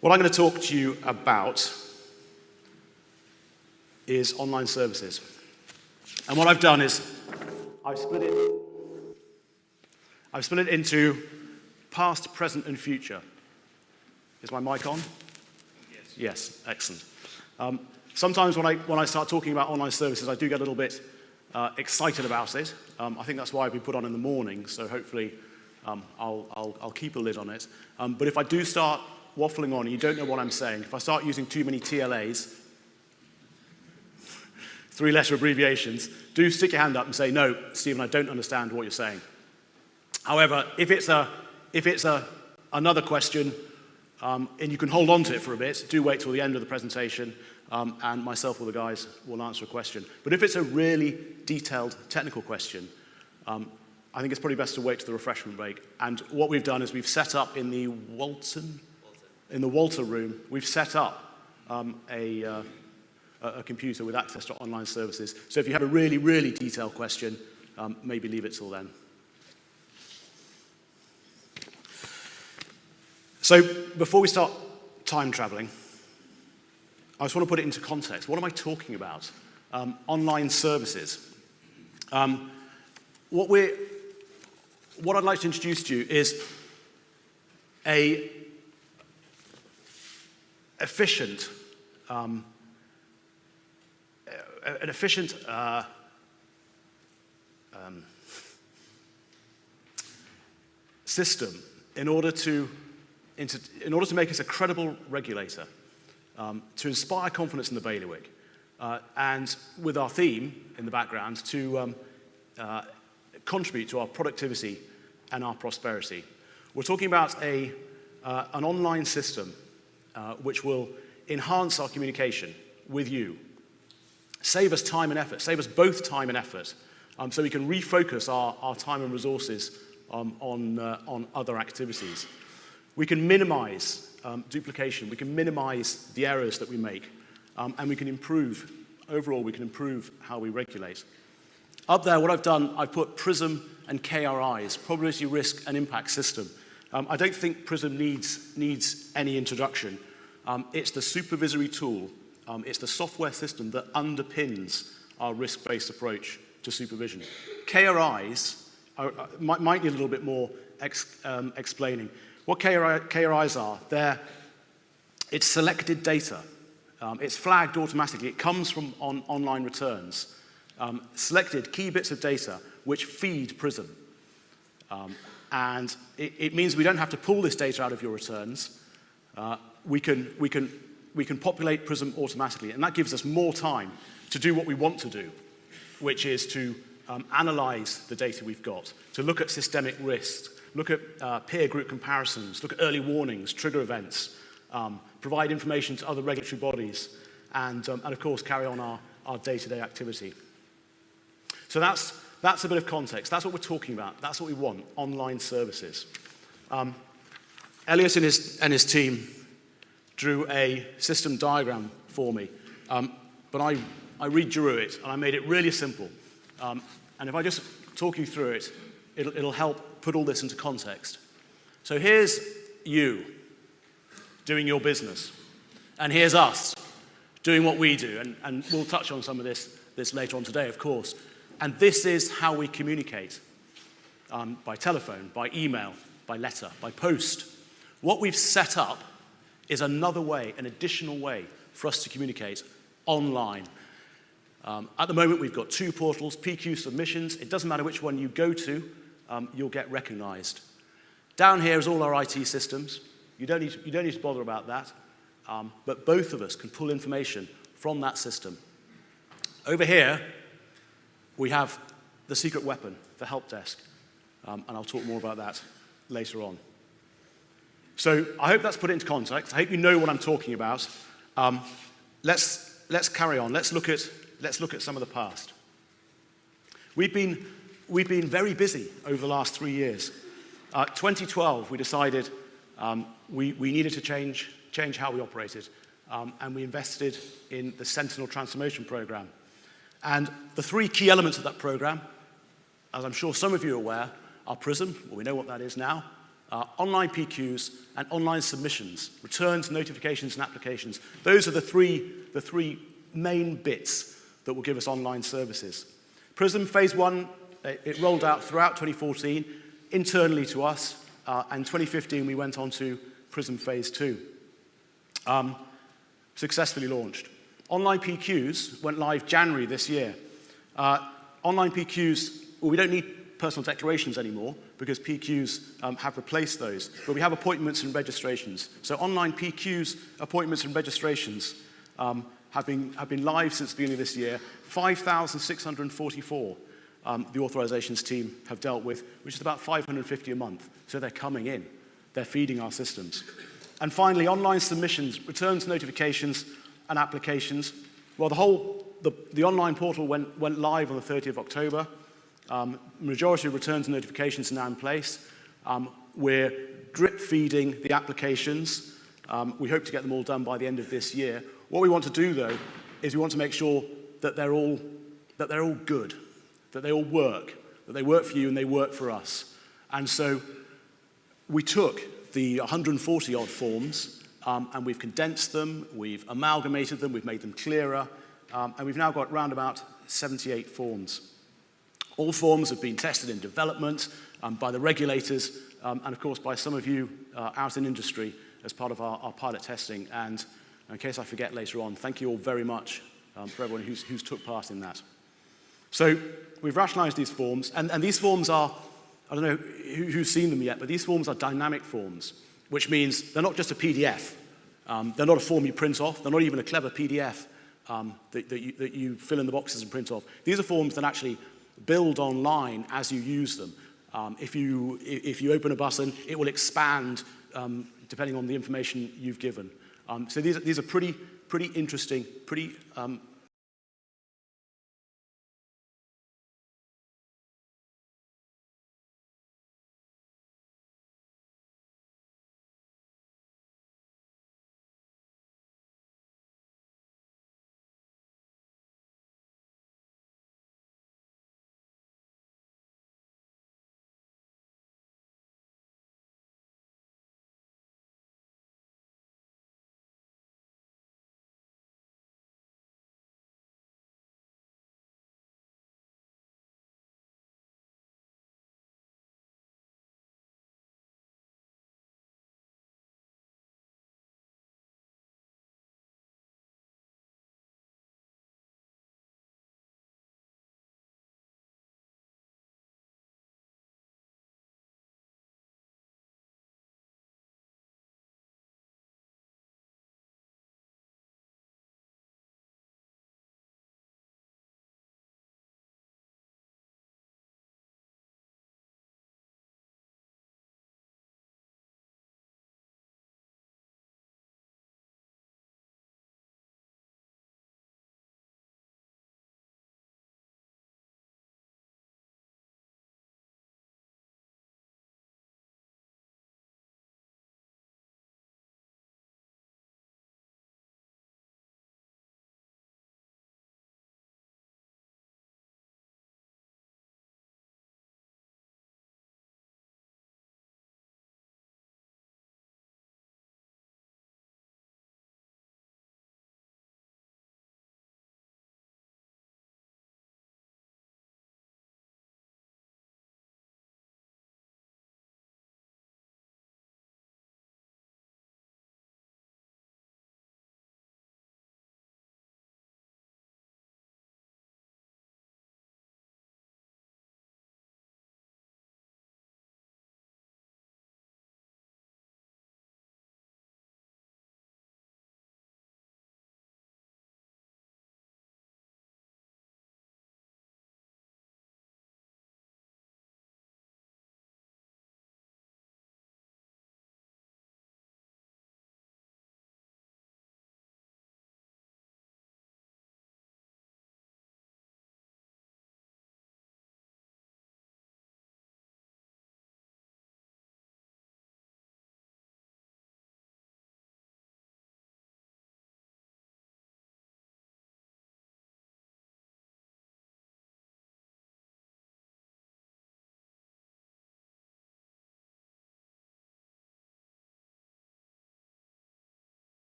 What I'm going to talk to you about is online services. And what I've done is I've split it into past, present, and future. Is my mic on? Yes. Yes, excellent. Sometimes when I start talking about online services, I do get a little bit excited about it. I think that's why I've been put on in the morning, so hopefully I'll keep a lid on it. But if I do start waffling on and you don't know what I'm saying, if I start using too many TLAs, three-letter abbreviations, do stick your hand up and say, no, Stephen, I don't understand what you're saying. However, if it's another question, and you can hold on to it for a bit, do wait till the end of the presentation, and myself or the guys will answer a question. But if it's a really detailed technical question, I think it's probably best to wait to the refreshment break. And what we've done is we've set up in the Walter room, we've set up a computer with access to online services. So if you have a really, really detailed question, maybe leave it till then. So before we start time traveling, I just want to put it into context. What am I talking about? Online services. What I'd like to introduce to you is an efficient system in order to make us a credible regulator, to inspire confidence in the bailiwick, and with our theme in the background, to contribute to our productivity and our prosperity. We're talking about an online system which will enhance our communication with you, save us time and effort, save us both time and effort, so we can refocus our time and resources on other activities. We can minimize duplication, we can minimize the errors that we make, and we can improve, overall we can improve how we regulate. Up there, what I've done, I've put PRISM and KRI's, Probability, Risk, and Impact System. I don't think PRISM needs any introduction. It's the supervisory tool, it's the software system that underpins our risk-based approach to supervision. KRI's might need a little bit more explaining. What KRI's are, it's selected data. It's flagged automatically. It comes from online returns. Selected key bits of data which feed PRISM. And it means we don't have to pull this data out of your returns. We can populate PRISM automatically, and that gives us more time to do what we want to do, which is to analyze the data we've got, to look at systemic risks, look at peer group comparisons, look at early warnings, trigger events, provide information to other regulatory bodies, and of course carry on our day-to-day activity. So that's a bit of context. That's what we're talking about. That's what we want, online services. Elliot and his team drew a system diagram for me, but I redrew it, and I made it really simple. And if I just talk you through it, it'll help put all this into context. So here's you doing your business, and here's us doing what we do, and we'll touch on some of this later on today, of course. And this is how we communicate, by telephone, by email, by letter, by post. What we've set up is another way, an additional way for us to communicate online. At the moment, we've got two portals, PQ Submissions. It doesn't matter which one you go to, you'll get recognized. Down here is all our IT systems. You don't need to bother about that, but both of us can pull information from that system. Over here, we have the secret weapon, the help desk, and I'll talk more about that later on. So I hope that's put it into context. I hope you know what I'm talking about. Let's carry on. Let's look at some of the past. We've been very busy over the last 3 years. 2012, we decided we needed to change how we operated, and we invested in the Sentinel Transformation Program. And the three key elements of that program, as I'm sure some of you are aware, are PRISM, well, we know what that is now, online PQs, and online submissions, returns, notifications, and applications. Those are the three main bits that will give us online services. Prism Phase 1, it rolled out throughout 2014, internally to us, and 2015 we went on to Prism Phase 2. Successfully launched. Online PQs went live January this year. Online PQs, well, we don't need personal declarations anymore because PQs have replaced those, but we have appointments and registrations. So online PQs, appointments and registrations have been live since the beginning of this year. 5,644 the authorizations team have dealt with, which is about 550 a month. So they're coming in. They're feeding our systems. And finally, online submissions, returns, notifications, and applications. Well, the online portal went live on the 30th of October. Majority of returns and notifications are now in place. We're drip feeding the applications. We hope to get them all done by the end of this year. What we want to do, though, is we want to make sure that they're all good, that they all work, that they work for you and they work for us. And so we took the 140-odd forms and we've condensed them, we've amalgamated them, we've made them clearer, and we've now got round about 78 forms. All forms have been tested in development by the regulators and, of course, by some of you out in industry as part of our pilot testing. And in case I forget later on, thank you all very much for everyone who's took part in that. So we've rationalized these forms, and these forms are, I don't know who's seen them yet, but these forms are dynamic forms, which means they're not just a PDF. They're not a form you print off. They're not even a clever PDF that you fill in the boxes and print off. These are forms that actually build online as you use them. If you open a button, it will expand depending on the information you've given. So these are pretty interesting, pretty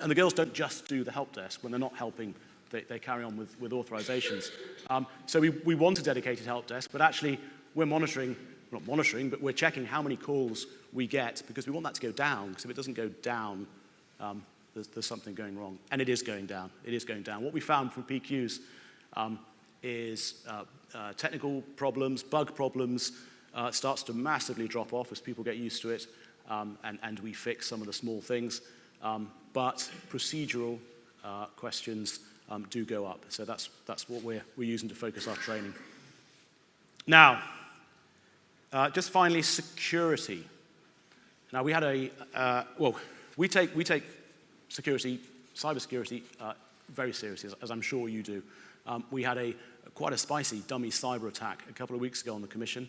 And the girls don't just do the help desk. When they're not helping, they carry on with authorizations. So we want a dedicated help desk, but actually we're monitoring, not monitoring, but we're checking how many calls we get, because we want that to go down, because if it doesn't go down, there's something going wrong. And it is going down. It is going down. What we found from PQs is technical problems, bug problems, starts to massively drop off as people get used to it, and we fix some of the small things. But procedural questions do go up. So that's what we're using to focus our training. Now, just finally, security. Now, we had we take security, cybersecurity, very seriously, as I'm sure you do. We had quite a spicy dummy cyber attack a couple of weeks ago on the commission.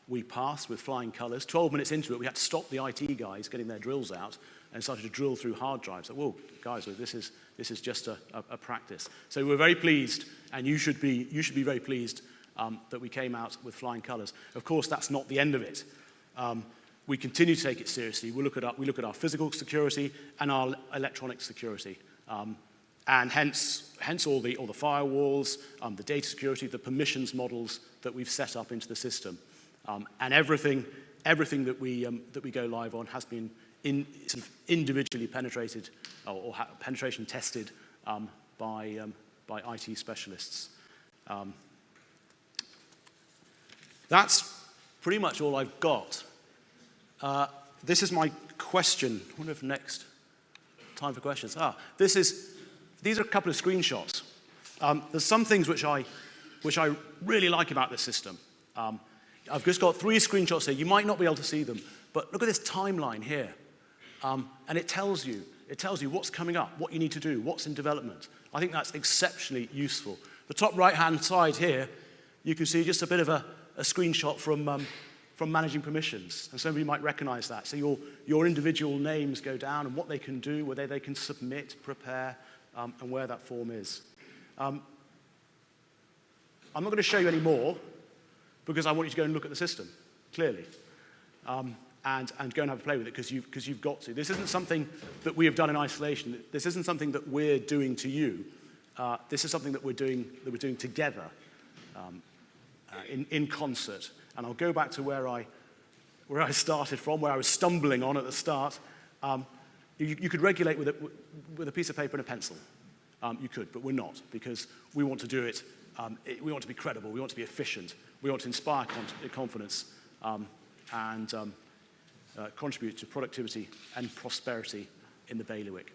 We passed with flying colors. 12 minutes into it, we had to stop the IT guys getting their drills out and started to drill through hard drives. Like, whoa, guys, this is just a practice. So we're very pleased, and you should be very pleased that we came out with flying colors. Of course, that's not the end of it. We continue to take it seriously. We look at our physical security and our electronic security, and hence all the firewalls, the data security, the permissions models that we've set up into the system, and everything that we go live on has been sort of individually penetrated or penetration tested by IT specialists. That's pretty much all I've got. This is my question. I wonder if next time for questions. These are a couple of screenshots. There's some things which I really like about this system. I've just got 3 screenshots here. You might not be able to see them, but look at this timeline here. And it tells you what's coming up, what you need to do, what's in development. I think that's exceptionally useful. The top right-hand side here, you can see just a bit of a screenshot from managing permissions. And some of you might recognize that. So your individual names go down and what they can do, whether they can submit, prepare, and where that form is. I'm not going to show you any more because I want you to go and look at the system, clearly. And go and have a play with it because you've got to. This isn't something that we have done in isolation. This isn't something that we're doing to you. This is something that we're doing together in concert. And I'll go back to where I started from, where I was stumbling on at the start. You could regulate with a piece of paper and a pencil. You could, but we're not, because we want to do it. We want to be credible. We want to be efficient. We want to inspire confidence and contribute to productivity and prosperity in the bailiwick.